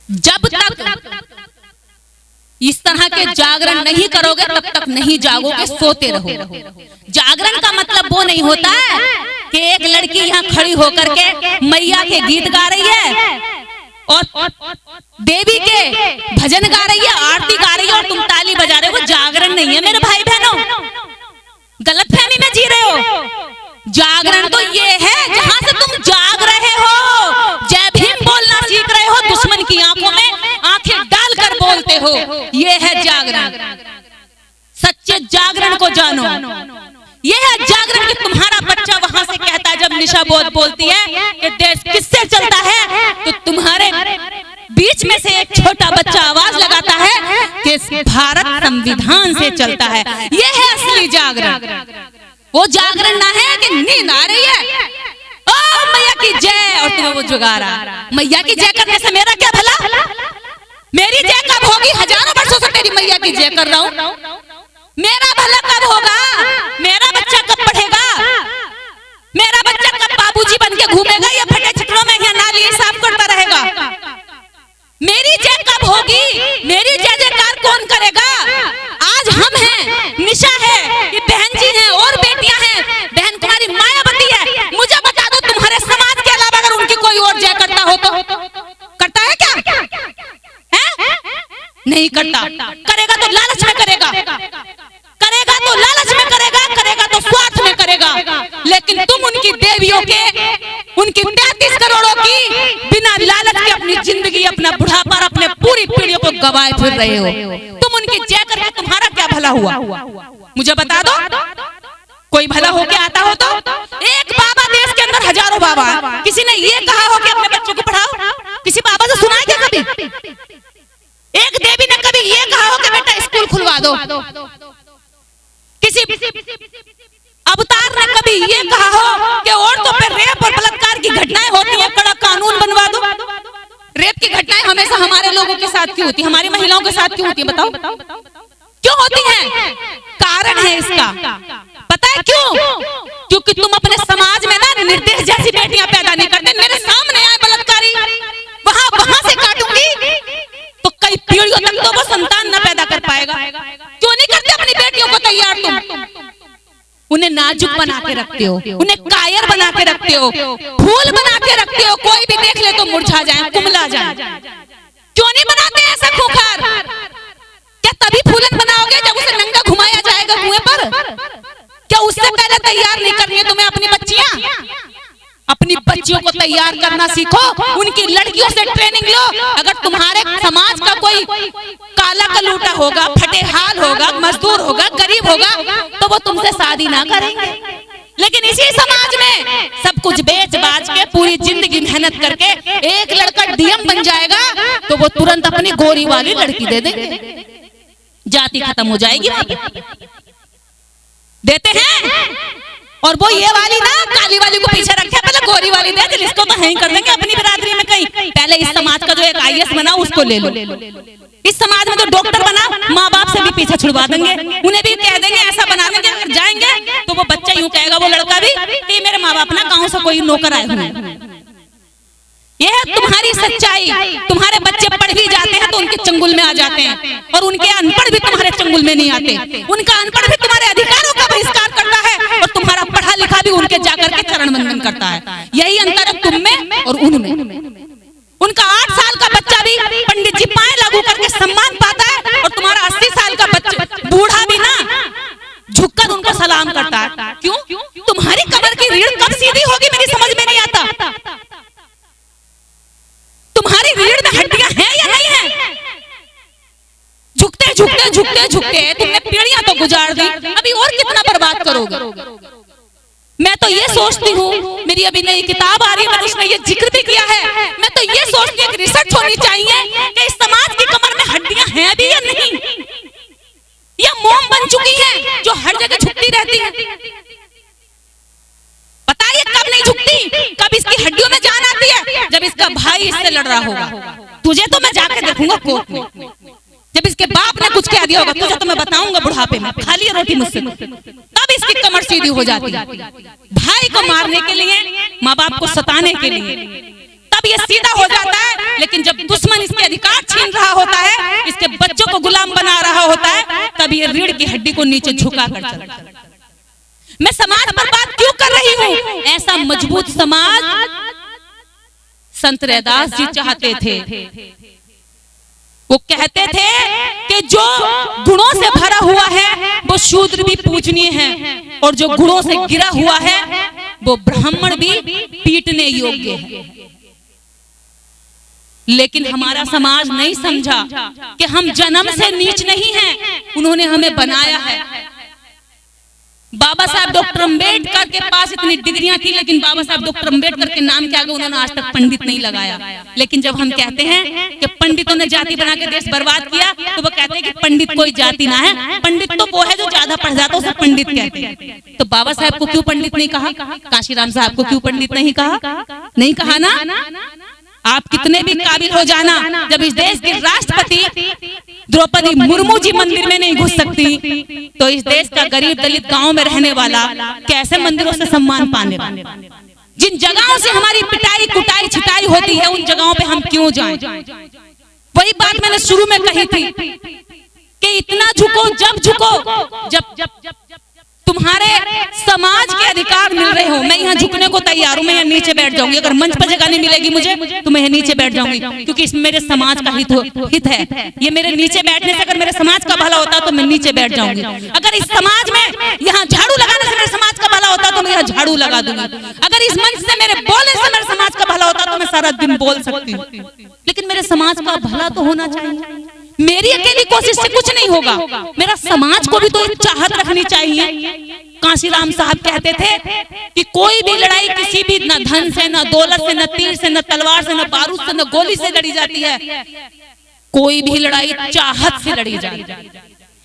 जब तक इस तरह के जागरण नहीं करोगे तब तक नहीं जागोगे, सोते रहो। जागरण का मतलब वो नहीं होता है कि एक लड़की यहाँ खड़ी होकर के मैया के गीत गा रही है और देवी के भजन गा रही है, आरती गा रही है और तुम ताली बजा रहे हो। जागरण नहीं है मेरे भाई बहनों, गलतफहमी में जी रहे हो। जागरण तो ये है जहां से तुम जाग रहे हो, जय भीम बोलना सीख रहे हो, दुश्मन की आंखों में आंखें डालकर बोलते हो, ये है जागरण। सच्चे जागरण को जानो। ये है जागरण कि तुम्हारा बच्चा वहां से कहता है जब निशा बोलती है कि देश किससे चलता है, तो तुम्हारे बीच में से एक छोटा बच्चा आवाज लगाता है कि भारत संविधान से चलता है। ये है असली जागरण। वो जागरण ना है कि नींद आ रही है, ओ मैया की जय, और तुम्हें वो जगा रहा। मैया की जय करने से मेरा क्या भला? मेरी जय कब होगी? हजारों वर्षों से तेरी मैया की जय कर रहा हूँ, मेरा भला कब होगा? मेरा बच्चा कब पढ़ेगा? मेरा बच्चा कब बाबूजी बन के घूमेगा या फटे चित्रों में या नाली साफ करता रहेगा? मेरी जय कब होगी? मेरी जय जयकार कौन करेगा? आज हम हैं, निशा है, ये बहन जी हैं और बेटियां हैं। बहन तुम्हारी मायावती है, मुझे बता दो तुम्हारे समाज के अलावा अगर उनकी कोई और जय करता हो तो करता है क्या? है? नहीं करता। करेगा तो लालच में करेगा, करेगा तो लालच में करेगा, करेगा तो स्वार्थ में करेगा। लेकिन तुम उनकी देवियों के, उनकी 33 करोड़ों की बिना लालच के अपनी जिंदगी, अपना बुढ़ापा, अपने पूरी पीढ़ियों को गवाए फिर रहे हो। तुम उनकी जय करके तुम्हारा क्या भला हुआ? मुझे बता दो, कोई भला होके आता हो तो? एक बाबा देश के अंदर हजारों बाबा, किसी ने ये कहा हो कि अपने बच्चों को पढ़ाओ? किसी बाबा से सुना है क्या कभी? एक देवी ने कभी ये कहा हो कि बेटा स्कूल खुलवा दो? किसी अवतार ने कभी ये कहा हो कि औरतों पर रेप और बलात्कार की घटनाएं होती हैं, कड़ा कानून बनवा दो? रेप की घटनाएं हमेशा हमारे लोगों के साथ क्यों होती है, हमारी महिलाओं के साथ क्यों होती है? बताओ क्यों होती हैं? कारण है इसका, पता है क्यों? क्योंकि तुम अपने समाज में ना निर्दोष जैसी बेटियां पैदा नहीं करते। मेरे सामने आए बलात्कारी, वहां से काटूंगी तो कई पीढ़ियों तक तो वो संतान न पैदा कर पाएगा। क्यों नहीं करते अपनी बेटियों को तैयार? तुम उन्हें नाजुक बना के रखते हो, उन्हें कायर बना के रखते हो, फूल बना के रखते हो, कोई भी देख ले तो मुरझा जाए, कुमला जाए। क्यों नहीं बनाते ऐसा खूंखार? क्या तभी फूलन बनाओगे जब उसे नंगा घुमाया जाएगा कुएं पर? क्या उससे पहले तैयार नहीं करनी है तुम्हें अपनी बच्चियां? अपनी बच्चियों को तैयार करना सीखो, उनकी लड़कियों से ट्रेनिंग लो। अगर तुम्हारे समाज का कोई काला कलूटा होगा, फटे हाल होगा, मजदूर होगा, गरीब होगा, तो वो तुमसे शादी ना करेंगे। लेकिन इसी समाज में सब कुछ बेच बाच के पूरी जिंदगी मेहनत करके एक लड़का डीएम बन जाएगा तो वो तुरंत अपनी गोरी वाली लड़की दे देंगे, जाति खत्म हो जाएगी। देते हैं और वो ये वाली ना काली वाली को पीछे रखे, पहले गोरी वाली दे, इसको तो नहीं कर देंगे अपनी बिरादरी में कहीं। पहले इस समाज का जो एक आईएएस बना उसको ले लो, इस समाज में जो डॉक्टर बना माँ बाप से भी पीछे छुड़वा देंगे, उन्हें भी कह देंगे, ऐसा बना देंगे। अगर जाएंगे तो वो बच्चा यूं कहेगा, वो लड़का भी, कि मेरे माँ बाप ना गाँव से कोई नौकर आए हुए। यह है तुम्हारी सच्चाई। तुम्हारे बच्चे पढ़ भी जाते हैं तो उनके चंगुल में आ जाते हैं, और उनके अनपढ़ भी तुम्हारे चंगुल में नहीं आते। उनका अनपढ़ भी तुम्हारे अधिकारों का बहिष्कार करता है और तुम्हारा पढ़ा लिखा भी उनके जाकर के चरण वंदन करता है। यही अंतर है तुम में और उनमें। उनका 8 साल का बच्चा भी पंडित जी पाए लागू करके सम्मान पाता है, और तुम्हारा 80 साल का बच्चा बूढ़ा भी ना झुककर उनको सलाम करता है। क्यों? तुम्हारी कमर की रीढ़ कब सीधी होगी मेरी समझ में नहीं आता। तुम्हारी रीढ़ में हड्डियां हैं या नहीं है? झुकते झुकते झुकते झुकते तुमने पीढ़ियां तो गुजार दी, अभी और कितना बर्बाद करोगे? मैं तो ये सोचती हूँ, मेरी अभी नई किताब आ रही है, मैंने उसमें ये जिक्र भी किया है। मैं तो ये सोचती हूँ कि रिसर्च होनी चाहिए कि इस समाज की कमर में हड्डियां हैं भी या नहीं, या मोम बन चुकी हैं जो हर जगह झुकती रहती है। बताइए कब नहीं झुकती, कब इसकी हड्डियों में जान आती है? जब इसका भाई इससे लड़ रहा होगा। तुझे तो मैं जाकर देखूंगा कोर्ट में, जब इसके बाप ने कुछ कह दिया होगा तुझे तो मैं बताऊंगा बुढ़ापे में, खा लिया रोटी मुझसे, तब इसकी कमर सीधी हो जाती है। भाई को मारने के लिए, माँ बाप को सताने के लिए, तब ये सीधा हो जाता है, लेकिन जब दुश्मन इसके अधिकार छीन रहा होता है, इसके बच्चों को गुलाम बना रहा होता है, तब ये रीढ़ की हड्डी को नीचे झुका कर चलता है। मैं समाज पर बात क्यों कर रही हूँ? ऐसा मजबूत समाज संत रैदास जी चाहते थे। वो कहते थे कि जो गुणों से भरा हुआ है वो शूद्र भी पूजनीय है, और जो गुणों से गिरा हुआ है वो ब्राह्मण भी पीटने योग्य है। लेकिन हमारा समाज नहीं समझा कि हम जन्म से नीच नहीं हैं, उन्होंने हमें बनाया है। बाबा साहब डॉक्टर अंबेडकर के पास इतनी डिग्रियां थी, लेकिन बाबा साहब डॉक्टर अंबेडकर के नाम के आगे उन्होंने आज तक पंडित नहीं लगाया। लेकिन जब हम कहते हैं कि पंडितों ने जाति बना के देश बर्बाद किया, तो वो कहते हैं कि पंडित कोई जाति ना है, पंडित तो वो है जो ज्यादा पढ़ जाता है, उसे पंडित कहते हैं। तो बाबा साहब को क्यों पंडित नहीं कहा? काशीराम साहब को क्यों पंडित नहीं कहा? नहीं कहा ना? आप कितने भी काबिल हो जाना, जब इस देश के राष्ट्रपति द्रौपदी मुर्मू जी मंदिर में नहीं घुस सकती, तो इस देश का गरीब दलित गांव में रहने वाला कैसे मंदिरों से सम्मान पाने वाला? जिन जगहों से हमारी पिटाई कुटाई छिटाई होती है, उन जगहों पे हम क्यों जाएं? वही बात मैंने शुरू में कही थी कि इतना झुको, जब तुम्हारे समाज के अधिकार मिल रहे हो। मैं यहाँ झुकने को तैयार हूँ, मैं यहाँ नीचे बैठ जाऊंगी। अगर मंच पर जगह नहीं मिलेगी मुझे, तो मैं यहाँ नीचे बैठ जाऊंगी, क्योंकि इसमें मेरे समाज का हित है। ये मेरे नीचे बैठने से अगर मेरे समाज का भला होता तो मैं नीचे बैठ जाऊंगी। अगर इस समाज में यहाँ झाड़ू लगाने से मेरे समाज का भला होता तो मैं यहाँ झाड़ू लगा दूंगी। अगर इस मंच से मेरे बोलने से मेरे समाज का भला होता तो मैं सारा दिन बोल सकती हूँ। लेकिन मेरे समाज का भला तो होना चाहिए। मेरी अकेली कोशिश से कुछ नहीं होगा, मेरा समाज को भी तो एक चाहत रखनी चाहिए। काशीराम साहब कहते थे कि कोई भी लड़ाई किसी भी न धन से, न दौलत से, न तीर से, न तलवार से, न बारूद से, न गोली से लड़ी जाती है। कोई भी लड़ाई चाहत से लड़ी जाती है।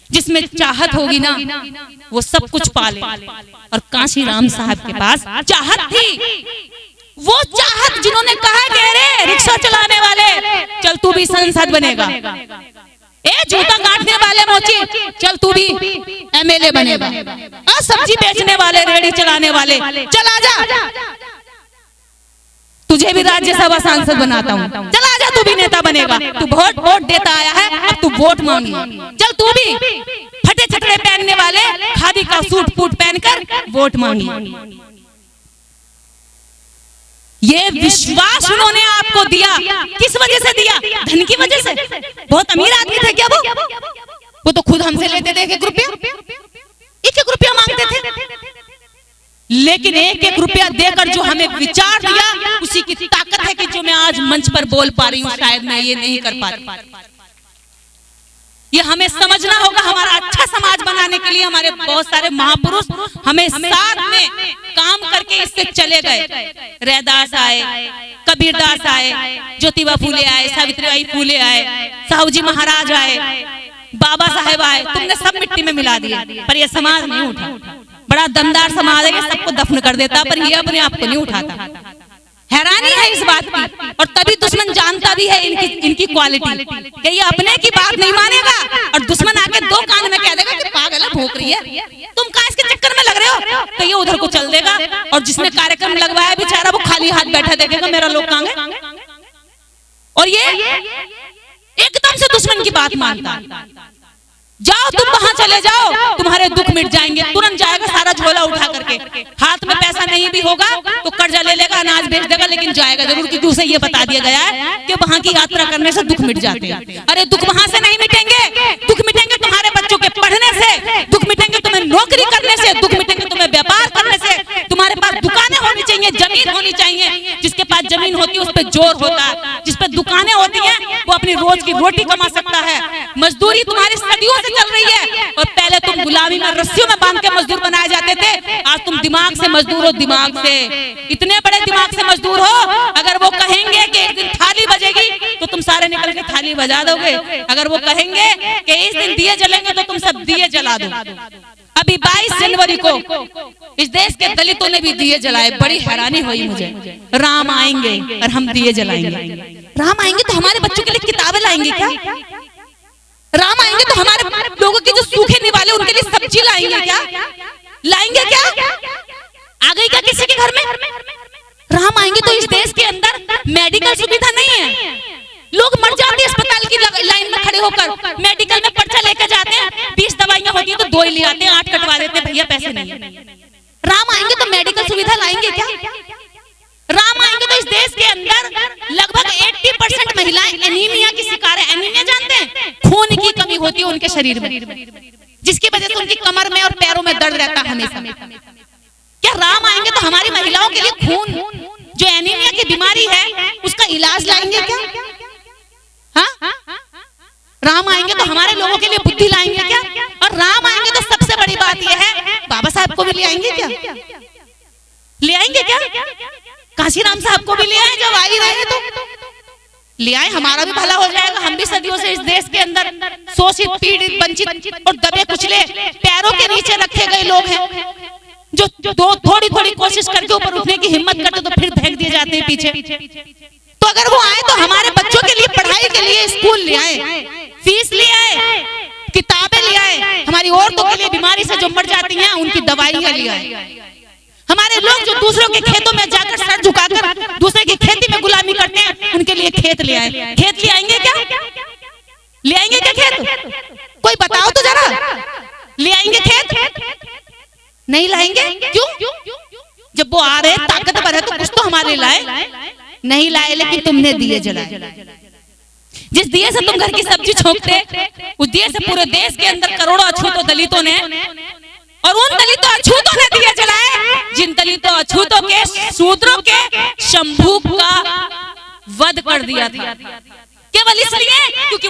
जिसमें चाहत होगी ना, वो सब कुछ पाले। और काशीराम साहब के पास चाहत थी। वो चाहत जिन्होंने कहा कि अरे रिक्शा चलाने वाले, चल तू भी सांसद बनेगा। ए जूता काटने वाले मोची, चल तू भी एमएलए बनेगा। और सब्जी बेचने वाले, रेड़ी चलाने वाले, चल आजा, तुझे भी राज्यसभा सांसद बनाता हूँ, चल आजा, तू भी नेता बनेगा। तू वोट देता आया है, अब तू वोट मांगी, चल तू भी फटे छतरे पहनने वाले, खादी का सूट फूट पहनकर वोट मांगी। ये विश्वास उन्होंने आपको दिया, किस वजह से दिया? धन की वजह से। बहुत अमीर आदमी थे क्या वो तो खुद हमसे लेते थे एक रुपया मांगते थे। लेकिन एक रुपया देकर जो हमें विचार दिया, उसी की ताकत है कि जो मैं आज मंच पर बोल पा रही हूँ। शायद मैं ये नहीं कर पाती। ये हमें समझना होगा। हमारा अच्छा समाज बनाने के लिए हमारे बहुत सारे महापुरुष हमें साथ में काम करके इससे चले गए। रैदास आए, कबीरदास आए, ज्योतिबा फूले आए, सावित्रीबाई फूले आए, साहू जी महाराज आए, बाबा साहेब आए। तुमने सब मिट्टी में मिला दिया, पर यह समाज नहीं उठा। बड़ा दमदार समाज है कि सबको दफन कर देता, पर यह अपने आप को नहीं उठाता। हैरानी है इस बात की। और तभी दुश्मन जानता भी है इनकी क्वालिटी, कि ये अपने की बात नहीं मानेगा, और दुश्मन आके दो कान में कह देगा कि पागल है, भौंक रही है, तुम कहाँ इसके चक्कर में लग रहे हो, तो ये उधर को चल देगा। और जिसने कार्यक्रम लगवाया बेचारा वो खाली हाथ बैठा देखेगा, मेरा लोग कहाँ गए। और ये एकदम से दुश्मन की बात मानता। जाओ तुम वहां चले जाओ, तुम्हारे दुख मिट जाएंगे। तुरंत जाएगा सारा झोला उठा करके। हाथ में पैसा नहीं भी होगा तो कर्जा ले लेगा, अनाज बेच देगा, लेकिन जाएगा जरूर, क्योंकि उसे ये बता दिया गया है कि वहां की यात्रा करने से दुख मिट जाते हैं। अरे दुख वहां से नहीं मिटेंगे, दुख मिटेंगे तुम्हारे बच्चों के पढ़ने से, दुख मिटेंगे तुम्हें नौकरी करने से, दुख मिटेंगे तुम्हें व्यापार करने से। तुम्हारे पास दुकानें होनी चाहिए, जमीन होनी चाहिए। जिसके पास जमीन होती है उस पर जोर होता है, जिस पे दुकानें होती हैं वो अपनी रोज की रोटी कमा सकता है। मजदूरी तुम्हारी सदियों से चल रही है, और पहले तुम गुलामी में रस्सियों में बांध के मजदूर बनाए जाते थे। आज तुम दिमाग से मजदूर हो, दिमाग से, इतने बड़े दिमाग से मजदूर हो। अगर वो कहेंगे कि एक दिन थाली बजेगी तो तुम सारे निकल के थाली बजा दोगे। अगर वो कहेंगे कि इस दिन दिए जलेंगे तो तुम सब दिए जला दो। अभी 22 जनवरी को इस देश के दलितों ने भी दिए जलाए। बड़ी हैरानी हुई मुझे। राम आएंगे और हम दिए जलाएंगे। राम आएंगे तो हमारे बच्चों के लिए किताबें लाएंगे क्या? राम आएंगे तो हमारे लोगों के जो सूखे निवाले उनके लिए सब्जी लाएंगे क्या? लाएंगे क्या? आ गई क्या किसी के घर में? राम आएंगे तो इस देश के अंदर मेडिकल सुविधा नहीं है, लोग मर जाते हैं अस्पताल की लाइन में खड़े होकर, मेडिकल में पर्चा लेकर जाते हैं, 20 दवाइयां होती है तो 2 ही ले आते हैं, 8 कटवा देते हैं, भैया पैसे नहीं है। राम आएंगे तो मेडिकल सुविधा लाएंगे क्या? राम आएंगे तो इस देश के अंदर लगभग 80% महिलाएं एनीमिया की शिकार है। एनीमिया जानते हैं? खून की कमी होती है उनके शरीर में, जिसकी वजह से उनकी कमर में और पैरों में दर्द रहता है हमेशा। क्या राम आएंगे तो हमारी महिलाओं के लिए खून जो एनीमिया की बीमारी है उसका इलाज लाएंगे क्या? हाँ? राम आएंगे तो हमारे लोगों के लिए बुद्धि लाएंगे क्या? और राम आएंगे तो सबसे बड़ी बात यह है, बाबा साहब को भी ले आएंगे क्या? ले आएंगे क्या? काशीराम साहब को भी ले आए, जब आ ही रहे तो ले आए, हमारा भी भला हो जाएगा। हम भी सदियों से इस देश के अंदर शोषित, पीड़ित, वंचित और दबे कुचले पैरों के नीचे रखे गए लोग हैं, जो थोड़ी थोड़ी कोशिश करके ऊपर उठने की हिम्मत करते तो फिर फेंक दिए जाते हैं पीछे। तो अगर वो आए तो हमारे बच्चों के लिए पढ़ाई के लिए स्कूल ले आए, फीस ले आए, किताबें ले आए, हमारी औरतों के लिए बीमारी से जो मर जाती हैं उनकी दवाइयां ले आए, हमारे लोग जो दूसरों के खेतों में जाकर सर झुकाकर दूसरे की खेती में गुलामी करते हैं उनके लिए खेत ले आए। खेत ले आएंगे क्या? ले आएंगे क्या खेत? कोई बताओ तो जरा, ले आएंगे खेत? नहीं लाएंगे। क्यों? जब वो आ रहे ताकतवर है तो कुछ तो हमारे लाए, नहीं लाए, लेकिन तुमने दिए जलाए। जिस दिए से तुम घर की सब्जी छोंकते, उस दिए से पूरे देश के अंदर करोड़ों अछूतों दलितों ने, और उन दलितों अछूतों ने दिए जलाए जिन दलितों अछूतों के शूद्रों के शंभू का वध कर दिया था, केवल इसलिए क्योंकि